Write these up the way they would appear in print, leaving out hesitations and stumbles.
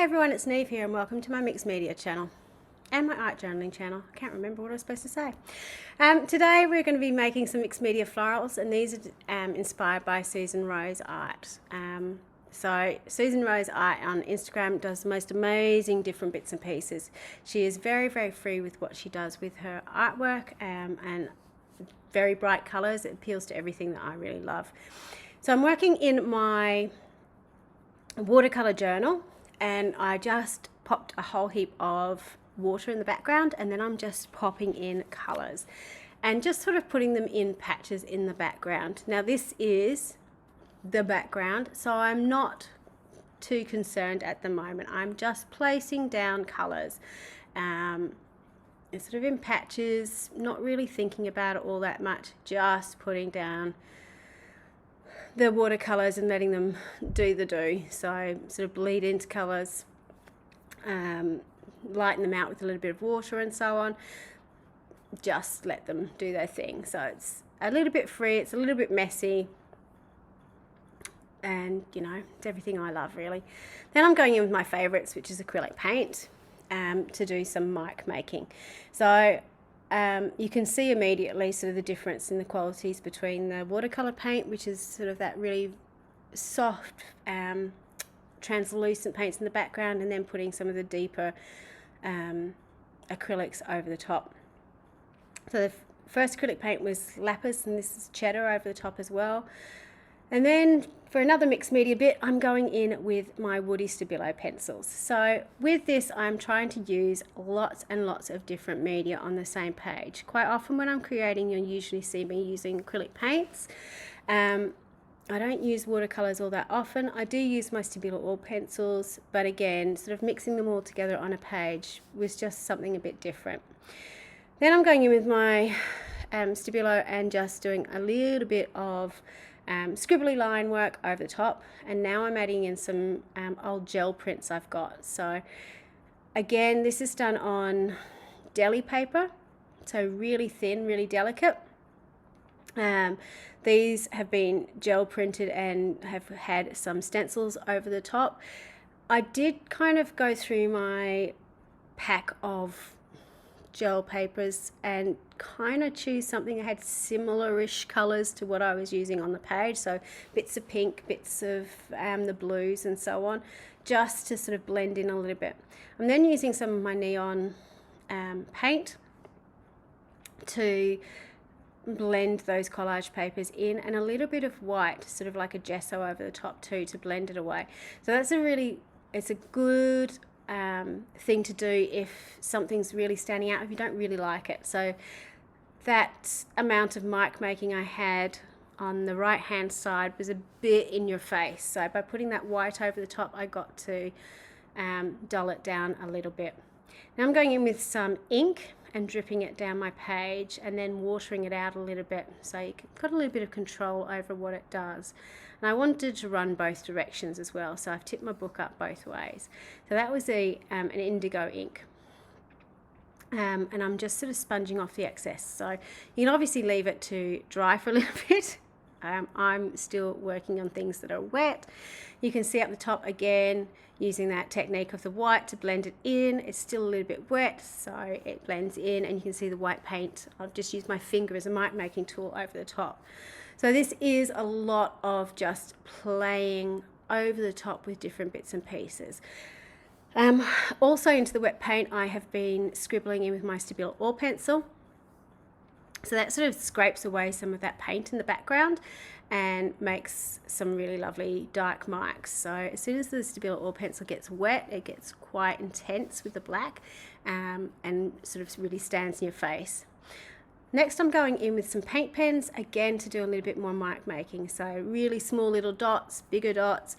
Hi everyone, it's Neve here and welcome to my mixed media channel and my art journaling channel. I can't remember what I was supposed to say. Today we're going to be making some mixed media florals, and these are inspired by Susan Rose art. So Susan Rose art on Instagram does the most amazing different bits and pieces. She is very free with what she does with her artwork, and very bright colours. It appeals to everything that I really love. So I'm working in my watercolour journal, and I just popped a whole heap of water in the background, and then I'm just popping in colours and just sort of putting them in patches in the background. Now this is the background, so I'm not too concerned at the moment. I'm just placing down colours sort of in patches, not really thinking about it all that much, just putting down the watercolours and letting them do the do. So sort of bleed into colours, lighten them out with a little bit of water and so on. Just let them do their thing. So it's a little bit free, it's a little bit messy, and you know, it's everything I love really. Then I'm going in with my favourites, which is acrylic paint, to do some mic making. So you can see immediately sort of the difference in the qualities between the watercolour paint, which is sort of that really soft translucent paints in the background, and then putting some of the deeper acrylics over the top. So the first acrylic paint was lapis, and this is cheddar over the top as well. And then for another mixed media bit, I'm going in with my Woody Stabilo pencils. So with this, I'm trying to use lots and lots of different media on the same page. Quite often when I'm creating, you'll usually see me using acrylic paints. I don't use watercolors all that often. I do use my Stabilo oil pencils, but again, sort of mixing them all together on a page was just something a bit different. Then I'm going in with my Stabilo and just doing a little bit of scribbly line work over the top, and now I'm adding in some old gel prints I've got. So again, this is done on deli paper, so really thin, really delicate. These have been gel printed and have had some stencils over the top. I did kind of go through my pack of gel papers and kind of choose something that had similar-ish colours to what I was using on the page, so bits of pink, bits of the blues and so on, just to sort of blend in a little bit. I'm then using some of my neon paint to blend those collage papers in, and a little bit of white, sort of like a gesso over the top too, to blend it away. So that's it's a good thing to do if something's really standing out, if you don't really like it. So that amount of mic making I had on the right hand side was a bit in your face, so by putting that white over the top, I got to dull it down a little bit. Now I'm going in with some ink and dripping it down my page, and then watering it out a little bit, so you've got a little bit of control over what it does. And I wanted to run both directions as well, so I've tipped my book up both ways. So that was an indigo ink. And I'm just sort of sponging off the excess. So you can obviously leave it to dry for a little bit. I'm still working on things that are wet. You can see up the top again, using that technique of the white to blend it in. It's still a little bit wet, so it blends in, and you can see the white paint. I've just used my finger as a mic making tool over the top. So this is a lot of just playing over the top with different bits and pieces. Also into the wet paint, I have been scribbling in with my Stabilo oil pencil. So that sort of scrapes away some of that paint in the background and makes some really lovely dark marks. So as soon as the Stabilo oil pencil gets wet, it gets quite intense with the black, and sort of really stands in your face. Next, I'm going in with some paint pens, again to do a little bit more mark making. So really small little dots, bigger dots,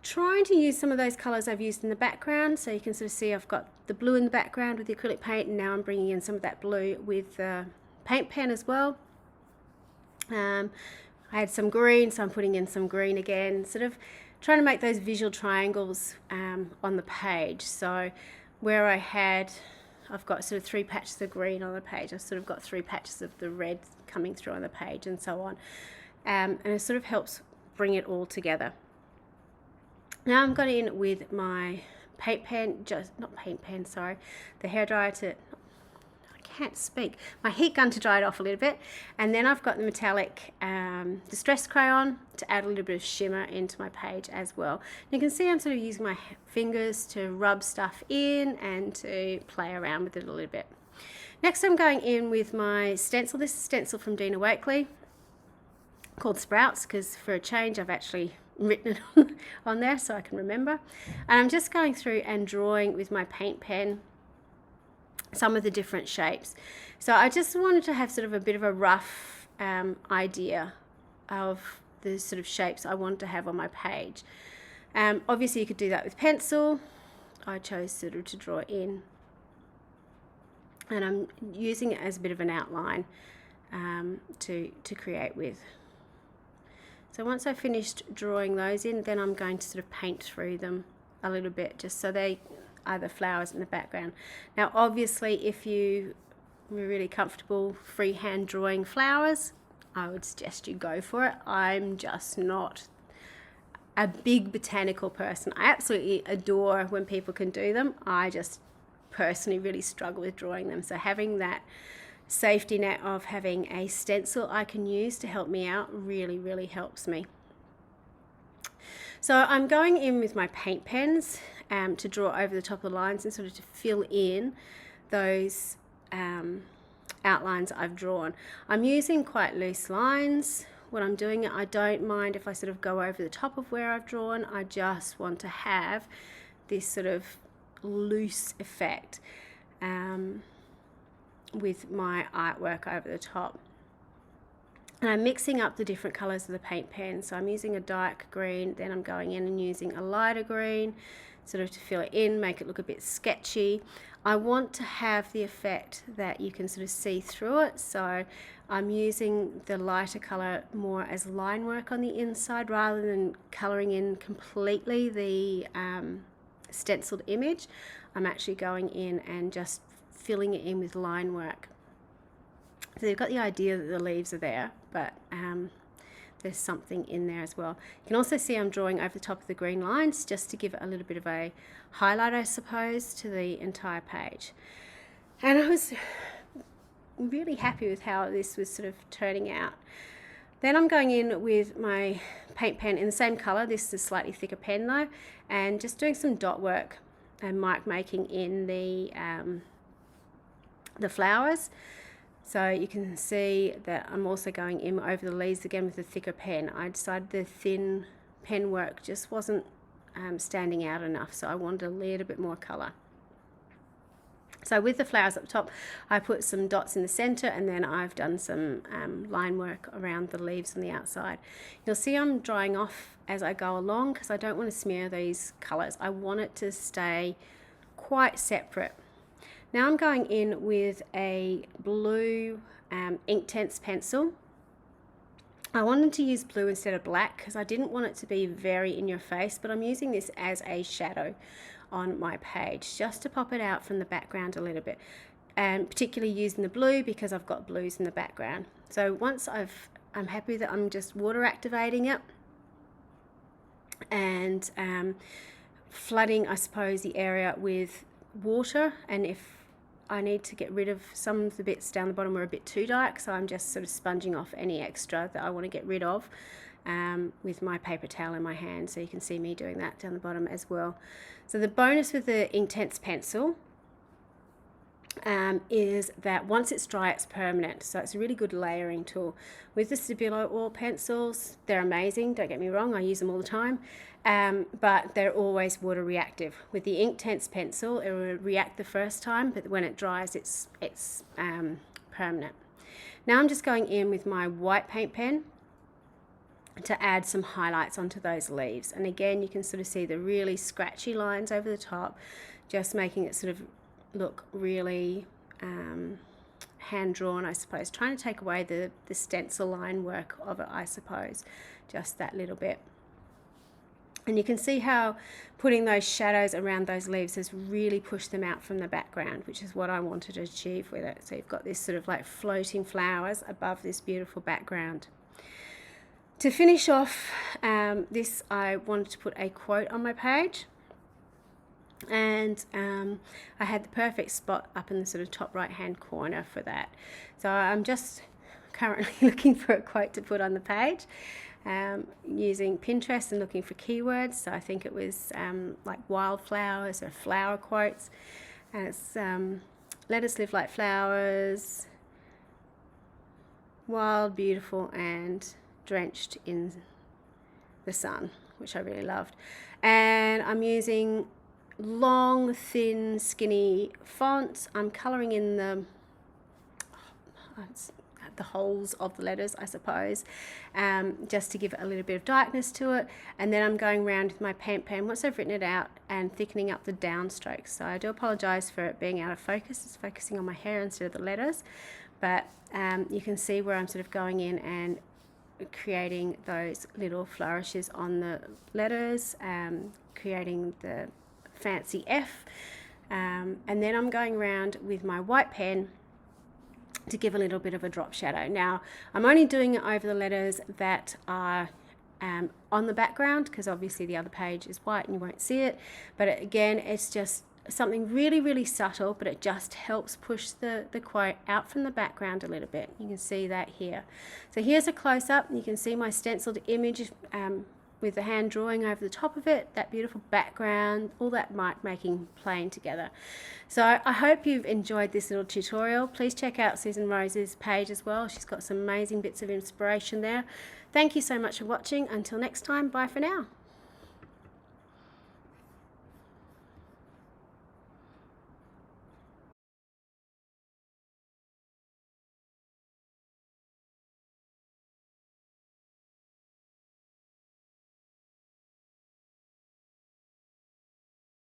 trying to use some of those colours I've used in the background. So you can sort of see I've got the blue in the background with the acrylic paint, and now I'm bringing in some of that blue with the paint pen as well. I had some green, so I'm putting in some green again, sort of trying to make those visual triangles on the page. So where I've got sort of 3 patches of green on the page, I've sort of got 3 patches of the red coming through on the page, and so on. And it sort of helps bring it all together. Now I'm going in with my paint pen, just not paint pen, sorry, the hairdryer to, I can't speak, my heat gun to dry it off a little bit, and then I've got the metallic distress crayon to add a little bit of shimmer into my page as well. And you can see I'm sort of using my fingers to rub stuff in and to play around with it a little bit. Next I'm going in with my stencil. This is a stencil from Dina Wakley called Sprouts, because for a change I've actually written it on there so I can remember. And I'm just going through and drawing with my paint pen some of the different shapes. So I just wanted to have sort of a bit of a rough idea of the sort of shapes I want to have on my page. Obviously you could do that with pencil. I chose sort of to draw in, and I'm using it as a bit of an outline to create with. So once I've finished drawing those in, then I'm going to sort of paint through them a little bit, just so they are the flowers in the background. Now obviously if you were really comfortable freehand drawing flowers, I would suggest you go for it. I'm just not a big botanical person. I absolutely adore when people can do them. I just personally really struggle with drawing them. So having that safety net of having a stencil I can use to help me out really helps me. So I'm going in with my paint pens to draw over the top of the lines and sort of to fill in those outlines I've drawn. I'm using quite loose lines when I'm doing it. I don't mind if I sort of go over the top of where I've drawn. I just want to have this sort of loose effect with my artwork over the top. And I'm mixing up the different colours of the paint pen. So I'm using a dark green, then I'm going in and using a lighter green, sort of to fill it in, make it look a bit sketchy. I want to have the effect that you can sort of see through it. So I'm using the lighter colour more as line work on the inside rather than colouring in completely the stenciled image. I'm actually going in and just filling it in with line work. So you've got the idea that the leaves are there, but there's something in there as well. You can also see I'm drawing over the top of the green lines just to give it a little bit of a highlight, I suppose, to the entire page. And I was really happy with how this was sort of turning out. Then I'm going in with my paint pen in the same colour. This is a slightly thicker pen though, and just doing some dot work and mark making in the flowers. So you can see that I'm also going in over the leaves again with a thicker pen. I decided the thin pen work just wasn't standing out enough, so I wanted a little bit more colour. So with the flowers up top, I put some dots in the centre, and then I've done some line work around the leaves on the outside. You'll see I'm drying off as I go along because I don't want to smear these colours. I want it to stay quite separate. Now I'm going in with a blue Inktense pencil. I wanted to use blue instead of black because I didn't want it to be very in your face, but I'm using this as a shadow on my page just to pop it out from the background a little bit, and particularly using the blue because I've got blues in the background. So once I'm happy that I'm just water activating it and flooding, I suppose, the area with water, and if I need to get rid of some of the bits down the bottom were a bit too dark, so I'm just sort of sponging off any extra that I want to get rid of with my paper towel in my hand. So you can see me doing that down the bottom as well. So the bonus with the Inktense pencil is that once it's dry, it's permanent. So it's a really good layering tool. With the Stabilo oil pencils, they're amazing, don't get me wrong, I use them all the time. But they're always water reactive. With the Inktense pencil, it will react the first time, but when it dries, it's permanent. Now I'm just going in with my white paint pen to add some highlights onto those leaves. And again, you can sort of see the really scratchy lines over the top, just making it sort of look really hand-drawn, I suppose. Trying to take away the stencil line work of it, I suppose, just that little bit. And you can see how putting those shadows around those leaves has really pushed them out from the background, which is what I wanted to achieve with it. So you've got this sort of like floating flowers above this beautiful background. To finish off this, I wanted to put a quote on my page. And I had the perfect spot up in the sort of top right hand corner for that. So I'm just currently looking for a quote to put on the page, using Pinterest and looking for keywords. So I think it was like wildflowers or flower quotes, and it's let us live like flowers, wild, beautiful, and drenched in the sun, which I really loved. And I'm using long, thin, skinny fonts. I'm colouring in the holes of the letters, I suppose, just to give it a little bit of darkness to it. And then I'm going around with my paint pen once I've written it out and thickening up the downstrokes. So I do apologise for it being out of focus. It's focusing on my hair instead of the letters, but you can see where I'm sort of going in and creating those little flourishes on the letters, creating the fancy F, and then I'm going around with my white pen to give a little bit of a drop shadow. Now I'm only doing it over the letters that are on the background, because obviously the other page is white and you won't see it, but again, it's just something really, really subtle, but it just helps push the quote out from the background a little bit. You can see that here. So here's a close-up. You can see my stenciled image with the hand drawing over the top of it, that beautiful background, all that mark making playing together. So I hope you've enjoyed this little tutorial. Please check out Susan Rose's page as well. She's got some amazing bits of inspiration there. Thank you so much for watching. Until next time, bye for now.